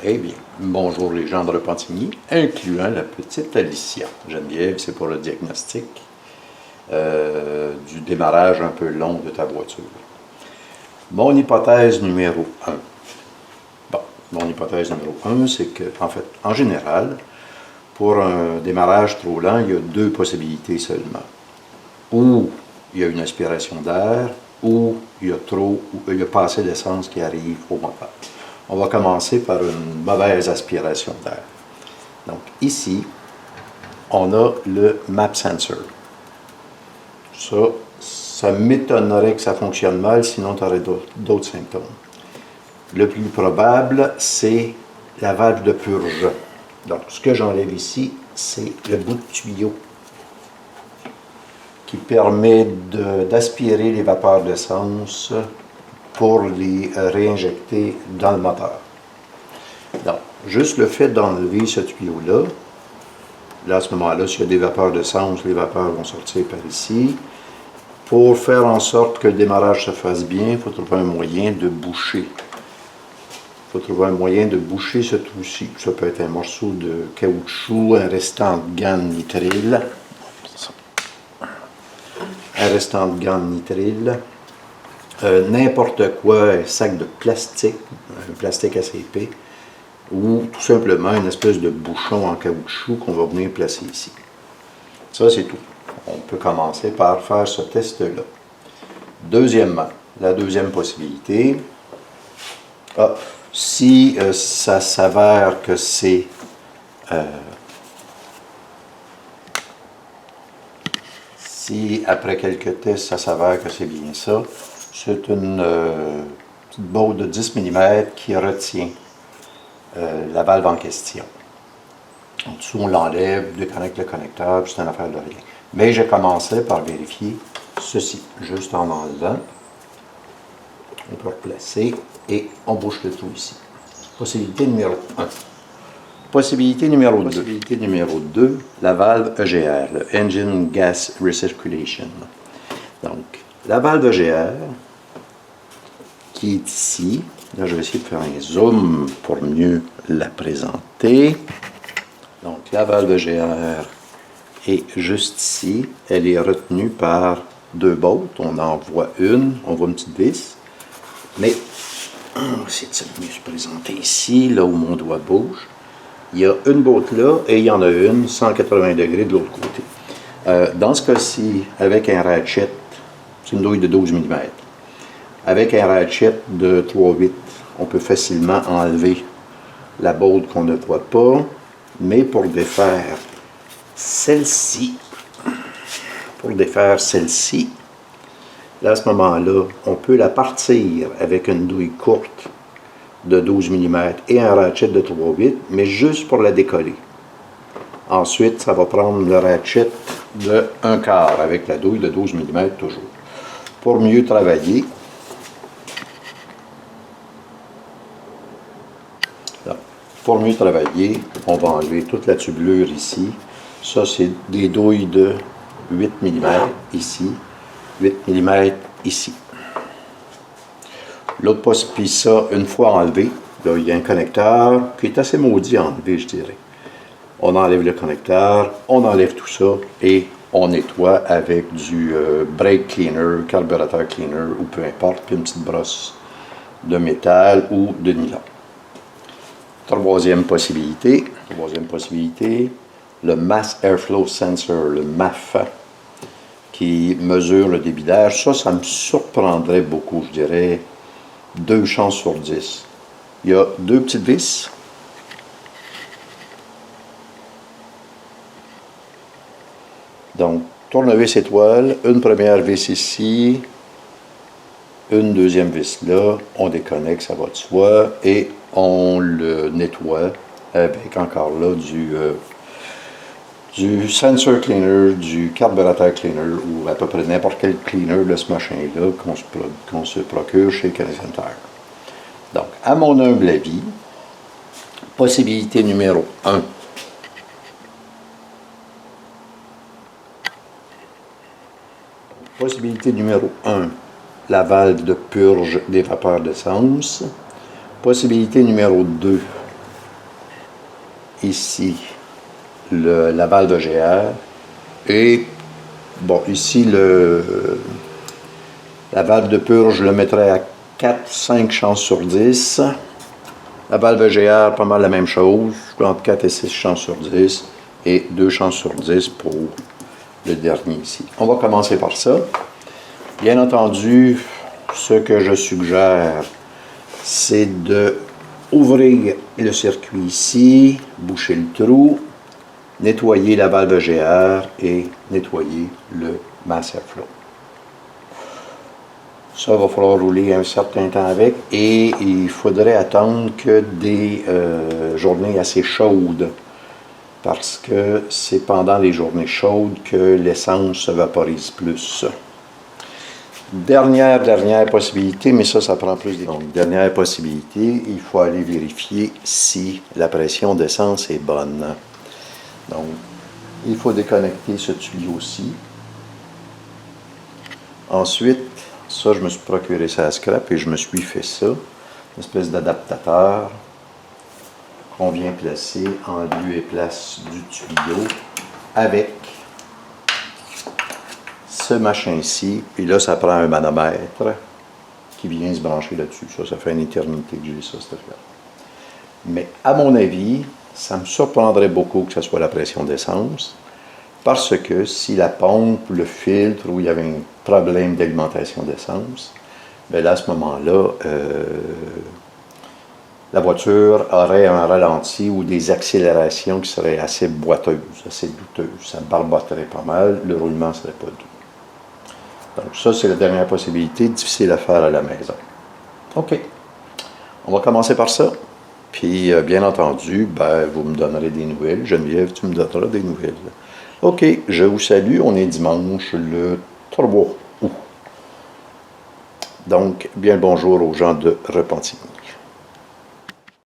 Eh bien, bonjour les gens de Repentigny, incluant la petite Alicia. Geneviève, c'est pour le diagnostic du démarrage un peu long de ta voiture. Mon hypothèse numéro 1. Bon, mon hypothèse numéro 1, c'est que, en fait, en général, pour un démarrage trop lent, il y a deux possibilités seulement. Ou il y a une aspiration d'air, ou il y a pas assez d'essence qui arrive au moteur. On va commencer par une mauvaise aspiration d'air. Donc ici, on a le MAP sensor. Ça m'étonnerait que ça fonctionne mal, sinon tu aurais d'autres symptômes. Le plus probable, c'est la valve de purge. Donc ce que j'enlève ici, c'est le bout de tuyau qui permet d'aspirer les vapeurs d'essence pour les réinjecter dans le moteur. Donc, juste le fait d'enlever ce tuyau-là, là, à ce moment-là, s'il y a des vapeurs d'essence, les vapeurs vont sortir par ici. Pour faire en sorte que le démarrage se fasse bien, il faut trouver un moyen de boucher. Il faut trouver un moyen de boucher ce trou-ci. Ça peut être un morceau de caoutchouc, un restant de gamme nitrile. Un restant de gamme nitrile. N'importe quoi, un sac de plastique, un plastique assez épais, ou tout simplement une espèce de bouchon en caoutchouc qu'on va venir placer ici. Ça, c'est tout. On peut commencer par faire ce test-là. Deuxièmement, la deuxième possibilité, si ça s'avère que c'est si après quelques tests, ça s'avère que c'est bien ça, c'est une petite botte de 10 mm qui retient la valve en question. En dessous, on l'enlève, déconnecte le connecteur, c'est une affaire de rien. Mais je commençais par vérifier ceci, juste en enlevant. On peut replacer et on bouche le tout ici. Possibilité numéro 1. Possibilité numéro 2. Possibilité numéro 2, la valve EGR, le Engine Gas Recirculation. Donc, la valve EGR, qui est ici, là je vais essayer de faire un zoom pour mieux la présenter. Donc, la valve EGR est juste ici. Elle est retenue par deux bottes. On en voit une, on voit une petite vis. Mais, on va essayer de mieux se présenter ici, là où mon doigt bouge. Il y a une botte là et il y en a une 180 degrés de l'autre côté. Dans ce cas-ci, avec un ratchet, c'est une douille de 12 mm. Avec un ratchet de 3/8, on peut facilement enlever la botte qu'on ne voit pas. Mais pour défaire celle-ci, là, à ce moment-là, on peut la partir avec une douille courte de 12 mm et un ratchet de 3/8, mais juste pour la décoller. Ensuite, ça va prendre le ratchet de 1/4 avec la douille de 12 mm toujours. Pour mieux travailler, on va enlever toute la tubulure ici. Ça, c'est des douilles de 8 mm ici, 8 mm ici. L'autre puis ça, une fois enlevé, là, il y a un connecteur qui est assez maudit à enlever, je dirais. On enlève le connecteur, on enlève tout ça et on nettoie avec du brake cleaner, carburateur cleaner ou peu importe, puis une petite brosse de métal ou de nylon. Troisième possibilité, le Mass Airflow Sensor, le MAF, qui mesure le débit d'air. Ça me surprendrait beaucoup, je dirais 2 chances sur 10. Il y a deux petites vis. Donc, tournevis étoile, une première vis ici, une deuxième vis là, on déconnecte, ça va de soi, et on le nettoie avec encore là du sensor cleaner, du carburateur cleaner ou à peu près n'importe quel cleaner de ce machin-là qu'on se procure chez Canadian Tire. Donc, à mon humble avis, possibilité numéro 1. Possibilité numéro 1, la valve de purge des vapeurs d'essence. Possibilité numéro 2, ici la valve EGR et bon, ici la valve de purge, je le mettrais à 4-5 chances sur 10. La valve EGR, pas mal la même chose, entre 4 et 6 chances sur 10 et 2 chances sur 10 pour le dernier ici. On va commencer par ça. Bien entendu, ce que je suggère, c'est de ouvrir le circuit ici, boucher le trou, nettoyer la valve EGR et nettoyer le mass airflow. Ça va falloir rouler un certain temps avec et il faudrait attendre que des journées assez chaudes parce que c'est pendant les journées chaudes que l'essence se vaporise plus. Dernière possibilité, mais ça prend plus de temps. Donc, dernière possibilité, il faut aller vérifier si la pression d'essence est bonne. Donc, il faut déconnecter ce tuyau-ci. Ensuite, ça, je me suis procuré ça à scrap et je me suis fait ça. Une espèce d'adaptateur qu'on vient placer en lieu et place du tuyau avec ce machin-ci. Puis là, ça prend un manomètre qui vient se brancher là-dessus. Ça fait une éternité que j'ai ça, cette affaire. Mais à mon avis, ça me surprendrait beaucoup que ce soit la pression d'essence. Parce que si la pompe, le filtre, ou il y avait un problème d'alimentation d'essence, bien là, à ce moment-là, la voiture aurait un ralenti ou des accélérations qui seraient assez boiteuses, assez douteuses. Ça barboterait pas mal, le roulement ne serait pas doux. Donc ça, c'est la dernière possibilité, difficile à faire à la maison. OK. On va commencer par ça. Puis, bien entendu, ben, vous me donnerez des nouvelles. Geneviève, tu me donneras des nouvelles. OK, je vous salue. On est dimanche le 3 août. Donc, bien le bonjour aux gens de Repentigny.